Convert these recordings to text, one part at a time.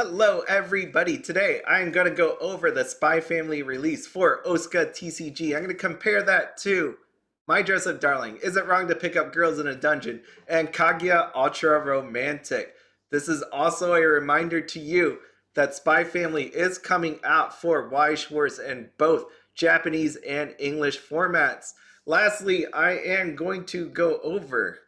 Hello everybody, today I'm going to go over the Spy Family release for OSICA TCG. I'm going to compare that to My Dress Up Darling, Is It Wrong to Pick Up Girls in a Dungeon, and Kaguya Ultra Romantic. This is also a reminder to you that Spy Family is coming out for Weiss Schwarz in both Japanese and English formats. Lastly, I am going to go over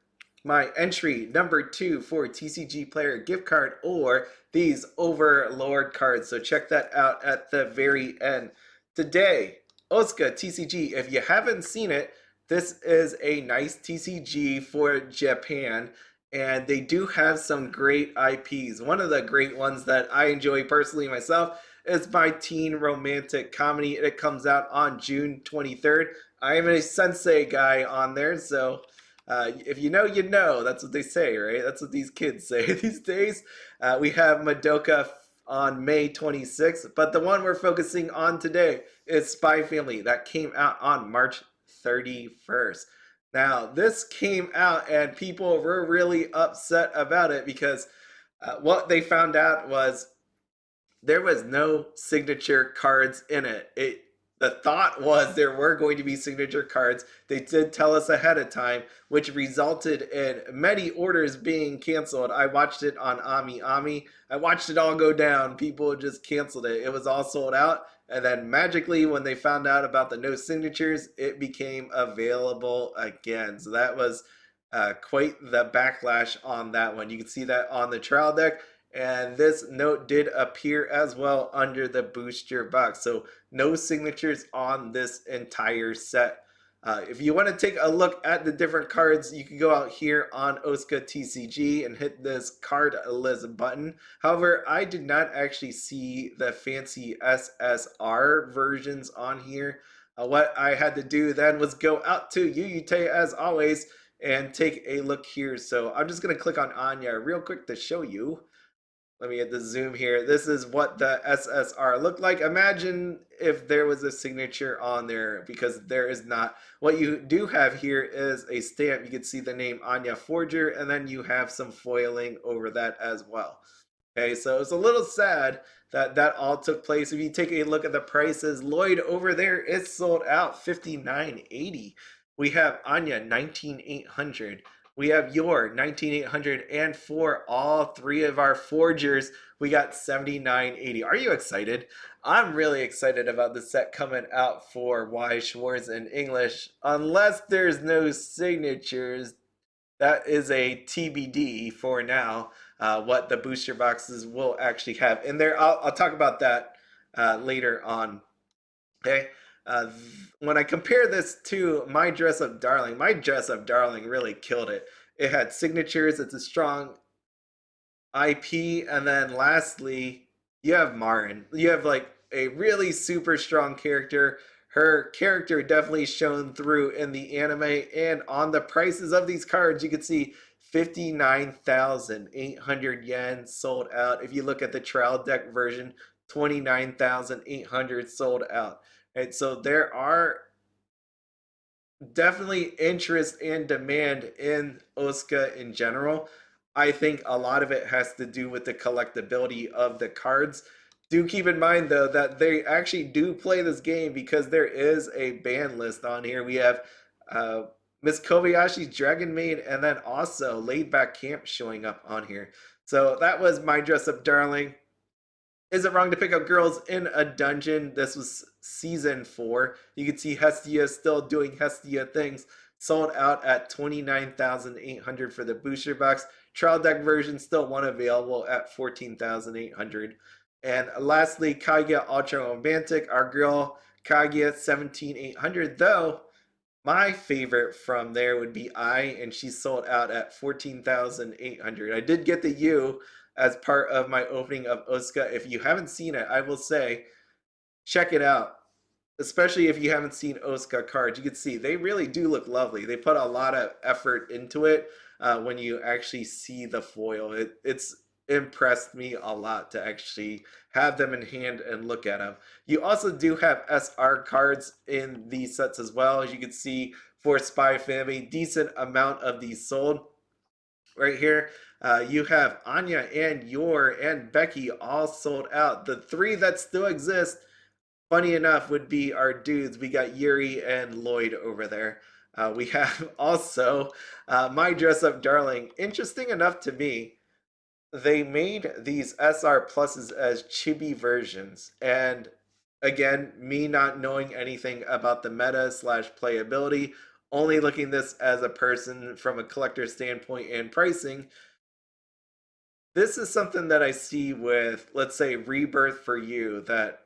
my entry number 2 for TCG Player gift card or these Overlord cards. So check that out at the very end. Today, OSICA TCG, if you haven't seen it, this is a nice TCG for Japan, and they do have some great IPs. One of the great ones that I enjoy personally myself is my teen romantic comedy. It comes out on June 23rd. I am a sensei guy on there, so if you know, you know. That's what they say, right? That's what these kids say these days. We have Madoka on May 26th, but the one we're focusing on today is Spy Family that came out on March 31st. Now, this came out and people were really upset about it because what they found out was there was no signature cards in it. The thought was there were going to be signature cards. They did tell us ahead of time, which resulted in many orders being canceled. I watched it on Ami Ami. I watched it all go down. People just canceled it. It was all sold out. And then magically, when they found out about the no signatures, it became available again. So that was quite the backlash on that one. You can see that on the trial deck. And this note did appear as well under the booster box. So no signatures on this entire set. If you want to take a look at the different cards, you can go out here on OSICA TCG and hit this card list button. However, I did not actually see the fancy SSR versions on here. What I had to do then was go out to Yuyute as always and take a look here. So I'm just going to click on Anya real quick to show you. Let me get the zoom here. This is what the SSR looked like. Imagine if there was a signature on there, because there is not. What you do have here is a stamp. You can see the name Anya Forger, and then you have some foiling over that as well. Okay, so it's a little sad that that all took place. If you take a look at the prices, Lloyd over there is sold out $59.80. We have Anya 19,800. We have your 19,800, and for all three of our forgers, we got 79.80. Are you excited? I'm really excited about the set coming out for Weiss Schwarz in English. Unless there's no signatures, that is a TBD for now. What the booster boxes will actually have in there. I'll talk about that later on. Okay. When I compare this to My Dress Up Darling, My Dress Up Darling really killed it. It had signatures, it's a strong IP, and then lastly, you have Marin. You have like a really super strong character. Her character definitely shone through in the anime, and on the prices of these cards, you can see 59,800 yen sold out. If you look at the trial deck version, 29,800 sold out. And so there are definitely interest and demand in OSICA in general. I think a lot of it has to do with the collectability of the cards. Do keep in mind though that they actually do play this game because there is a ban list on here. We have Miss Kobayashi's Dragon Maid and then also Laid Back Camp showing up on here. So that was My Dress Up Darling. Is It Wrong to Pick Up Girls in a Dungeon? This was season 4. You can see Hestia still doing Hestia things. Sold out at 29,800 for the booster box. Trial deck version still one available at 14,800. And lastly, Kaguya Ultra Romantic, our girl Kaguya 17,800. Though my favorite from there would be and she sold out at 14,800. I did get the U as part of my opening of OSICA. If you haven't seen it, I will say, check it out. Especially if you haven't seen OSICA cards, you can see they really do look lovely. They put a lot of effort into it when you actually see the foil. It's impressed me a lot to actually have them in hand and look at them. You also do have SR cards in these sets as well. As you can see, for Spy Family, decent amount of these sold right here. You have Anya and Yor and Becky all sold out. The three that still exist, funny enough, would be our dudes. We got Yuri and Lloyd over there. We have also My Dress Up Darling. Interesting enough to me, they made these SR pluses as chibi versions. And again, me not knowing anything about the meta slash playability, only looking this as a person from a collector standpoint and pricing, this is something that I see with, let's say, Rebirth for You, that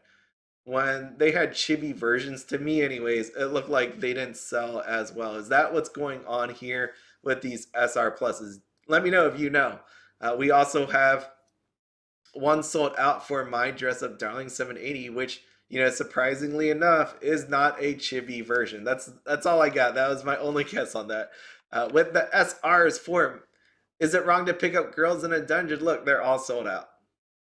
when they had chibi versions, to me anyways, it looked like they didn't sell as well. Is that what's going on here with these SR pluses? Let me know if you know. We also have one sold out for My Dress Up Darling 780, which, surprisingly enough, is not a chibi version. That's all I got. That was my only guess on that. With the SRs for Is It Wrong to Pick Up Girls in a Dungeon? Look, they're all sold out.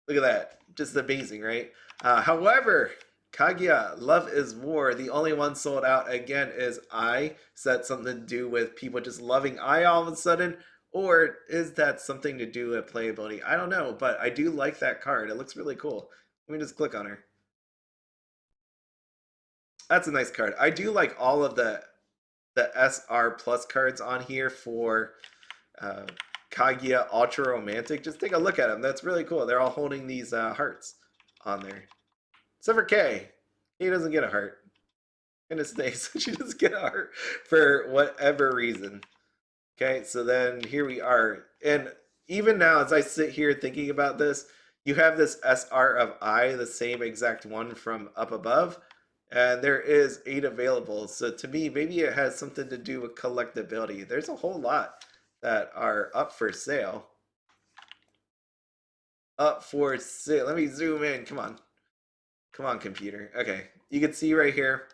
Look at that. Just amazing, right? However, Kaguya, Love is War, the only one sold out again is I. Is that something to do with people just loving I all of a sudden? Or is that something to do with playability? I don't know, but I do like that card. It looks really cool. Let me just click on her. That's a nice card. I do like all of the SR plus cards on here for uh, Kaguya Ultra Romantic. Just take a look at them. That's really cool. They're all holding these hearts on there. Except for Kay. He doesn't get a heart. Goodness sakes, she doesn't get a heart for whatever reason. Okay, so then here we are. And even now, as I sit here thinking about this, you have this SR of I, the same exact one from up above, and there is 8 available. So to me, maybe it has something to do with collectability. There's a whole lot that are up for sale. Up for sale. Let me zoom in. Come on. Come on, computer. Okay, you can see right here,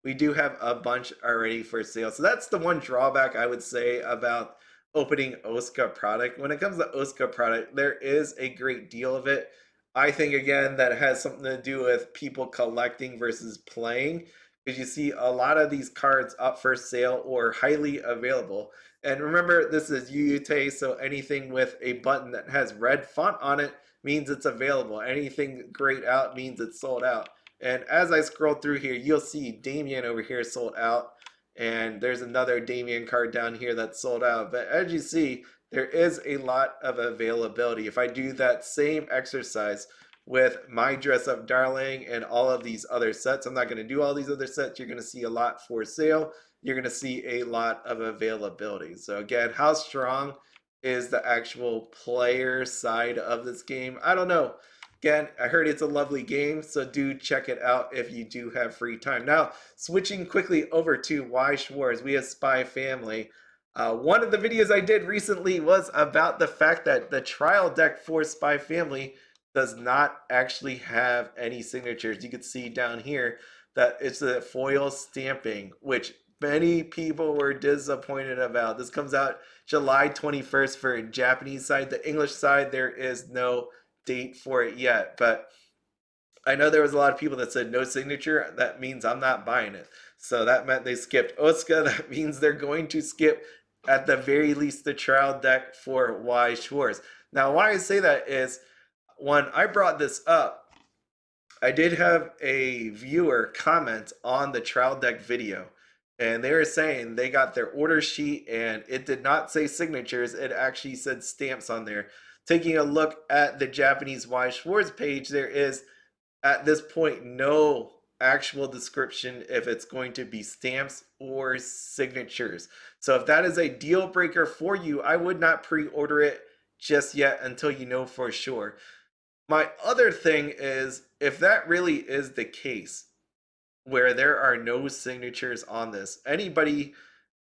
we do have a bunch already for sale. So that's the one drawback I would say about opening OSICA product. When it comes to OSICA product, there is a great deal of it. I think, again, that has something to do with people collecting versus playing, because you see a lot of these cards up for sale or highly available. And remember, this is UUT, so anything with a button that has red font on it means it's available. Anything grayed out means it's sold out. And as I scroll through here, you'll see Damien over here sold out. And there's another Damien card down here that's sold out. But as you see, there is a lot of availability. If I do that same exercise with My Dress Up Darling and all of these other sets, I'm not going to do all these other sets. You're going to see a lot for sale. You're going to see a lot of availability. So again, how strong is the actual player side of this game? I don't know. Again, I heard it's a lovely game, so do check it out if you do have free time. Now, switching quickly over to Weiss Schwarz, we have Spy Family. One of the videos I did recently was about the fact that the trial deck for Spy Family does not actually have any signatures. You can see down here that it's a foil stamping, which many people were disappointed about. This comes out July 21st for Japanese side. The English side, there is no date for it yet, but I know there was a lot of people that said no signature. That means I'm not buying it. So that meant they skipped OSICA. That means they're going to skip, at the very least, the trial deck for Weiss Schwarz. Now, why I say that is, when I brought this up, I did have a viewer comment on the trial deck video, and they were saying they got their order sheet and it did not say signatures. It actually said stamps on there. Taking a look at the Japanese Weiss Schwarz page, there is at this point no actual description if it's going to be stamps or signatures. So if that is a deal breaker for you, I would not pre-order it just yet until you know for sure. My other thing is, if that really is the case, where there are no signatures on this, anybody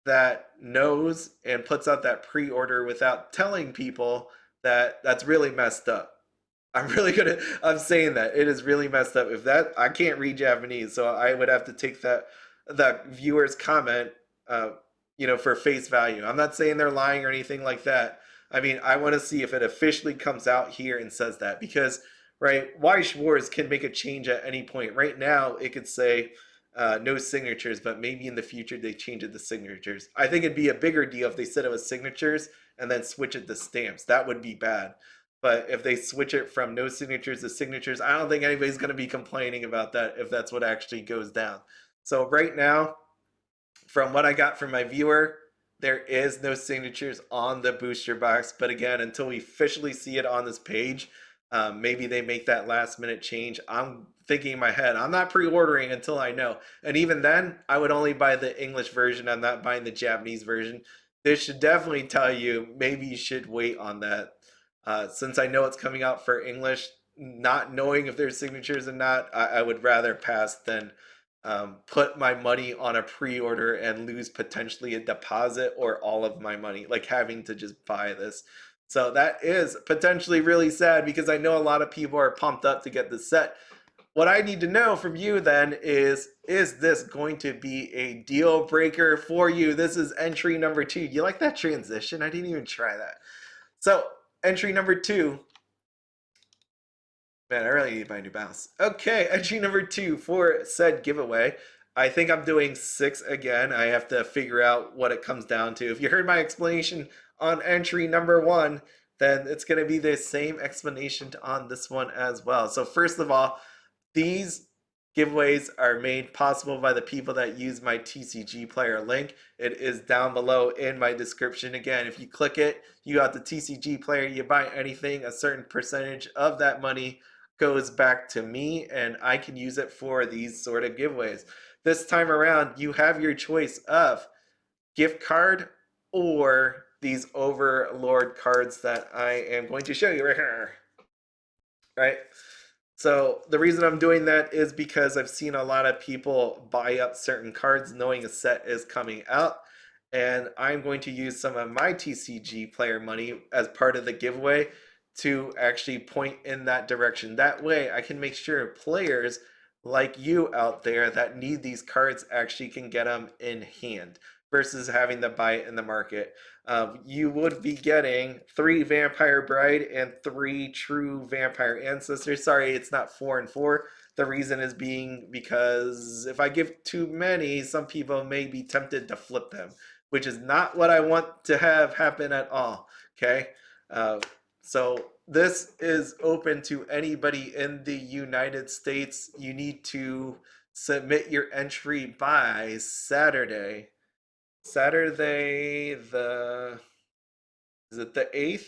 that knows and puts out that pre-order without telling people, that's really messed up. I'm saying that it is really messed up. If that, I can't read Japanese, so I would have to take that viewer's comment for face value. I'm not saying they're lying or anything like that. I mean, I want to see if it officially comes out here and says that, because right, Weiss Schwarz can make a change at any point. Right now it could say no signatures, but maybe in the future they change it to signatures. I think it'd be a bigger deal if they said it was signatures and then switch it to stamps. That would be bad. But if they switch it from no signatures to signatures, I don't think anybody's going to be complaining about that if that's what actually goes down. So right now, from what I got from my viewer, there is no signatures on the booster box. But again, until we officially see it on this page, maybe they make that last minute change. I'm thinking in my head, I'm not pre-ordering until I know. And even then, I would only buy the English version. I'm not buying the Japanese version. This should definitely tell you maybe you should wait on that. Since I know it's coming out for English, not knowing if there's signatures or not, I would rather pass than put my money on a pre-order and lose potentially a deposit or all of my money, like having to just buy this. So that is potentially really sad because I know a lot of people are pumped up to get this set. What I need to know from you then is this going to be a deal breaker for you? This is entry number 2. You like that transition? I didn't even try that. So entry number 2. Man, I really need to buy a new mouse. Okay, entry number 2 for said giveaway. I think I'm doing 6 again. I have to figure out what it comes down to. If you heard my explanation on entry number 1, then it's going to be the same explanation on this one as well. So first of all, these giveaways are made possible by the people that use my TCG player link. It is down below in my description. Again, if you click it, you got the TCG player, you buy anything, a certain percentage of that money goes back to me and I can use it for these sort of giveaways. This time around, you have your choice of gift card or these Overlord cards that I am going to show you right here. Right? So the reason I'm doing that is because I've seen a lot of people buy up certain cards knowing a set is coming out. And I'm going to use some of my TCG player money as part of the giveaway to actually point in that direction. That way I can make sure players like you out there that need these cards actually can get them in hand versus having to buy it in the market. You would be getting 3 Vampire Bride and 3 True Vampire Ancestors. Sorry, it's not 4 and 4. The reason is being because if I give too many, some people may be tempted to flip them, which is not what I want to have happen at all. Okay? So this is open to anybody in the United States. You need to submit your entry by Saturday. Saturday the is it the 8th?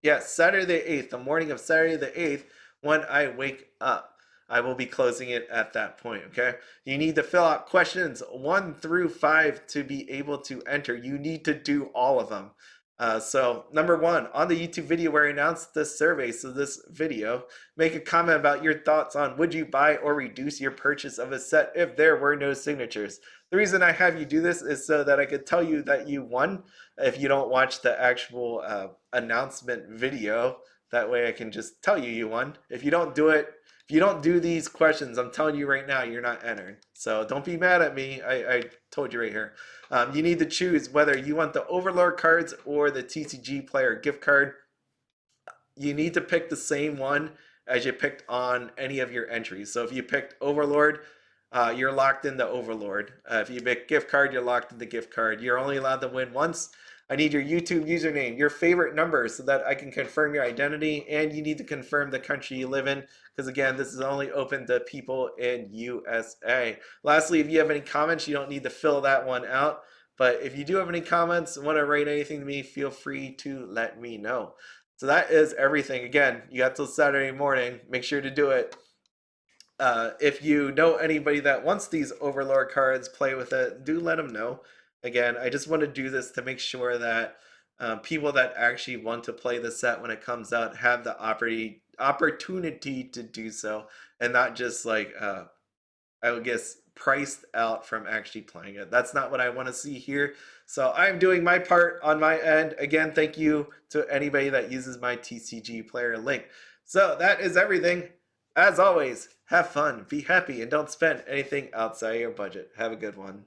Yes, Saturday the 8th, the morning of Saturday the 8th, when I wake up. I will be closing it at that point, okay? You need to fill out questions 1 through 5 to be able to enter. You need to do all of them. So number 1, on the YouTube video where I announced this survey, so this video, make a comment about your thoughts on would you buy or reduce your purchase of a set if there were no signatures. The reason I have you do this is so that I could tell you that you won if you don't watch the actual announcement video. That way I can just tell you you won. If you don't do it, if you don't do these questions, I'm telling you right now, you're not entered. So don't be mad at me. I told you right here. You need to choose whether you want the Overlord cards or the TCG player gift card. You need to pick the same one as you picked on any of your entries. So if you picked Overlord, you're locked into Overlord. If you pick gift card, you're locked into gift card. You're only allowed to win once. I need your YouTube username, your favorite number so that I can confirm your identity, and you need to confirm the country you live in because again, this is only open to people in USA. Lastly, if you have any comments, you don't need to fill that one out, but if you do have any comments and want to write anything to me, feel free to let me know. So that is everything. Again, you got till Saturday morning. Make sure to do it. If you know anybody that wants these Overlord cards, play with it, do let them know. Again, I just want to do this to make sure that people that actually want to play the set when it comes out have the opportunity to do so and not just like, I would guess, priced out from actually playing it. That's not what I want to see here. So I'm doing my part on my end. Again, thank you to anybody that uses my TCG player link. So that is everything. As always, have fun, be happy, and don't spend anything outside your budget. Have a good one.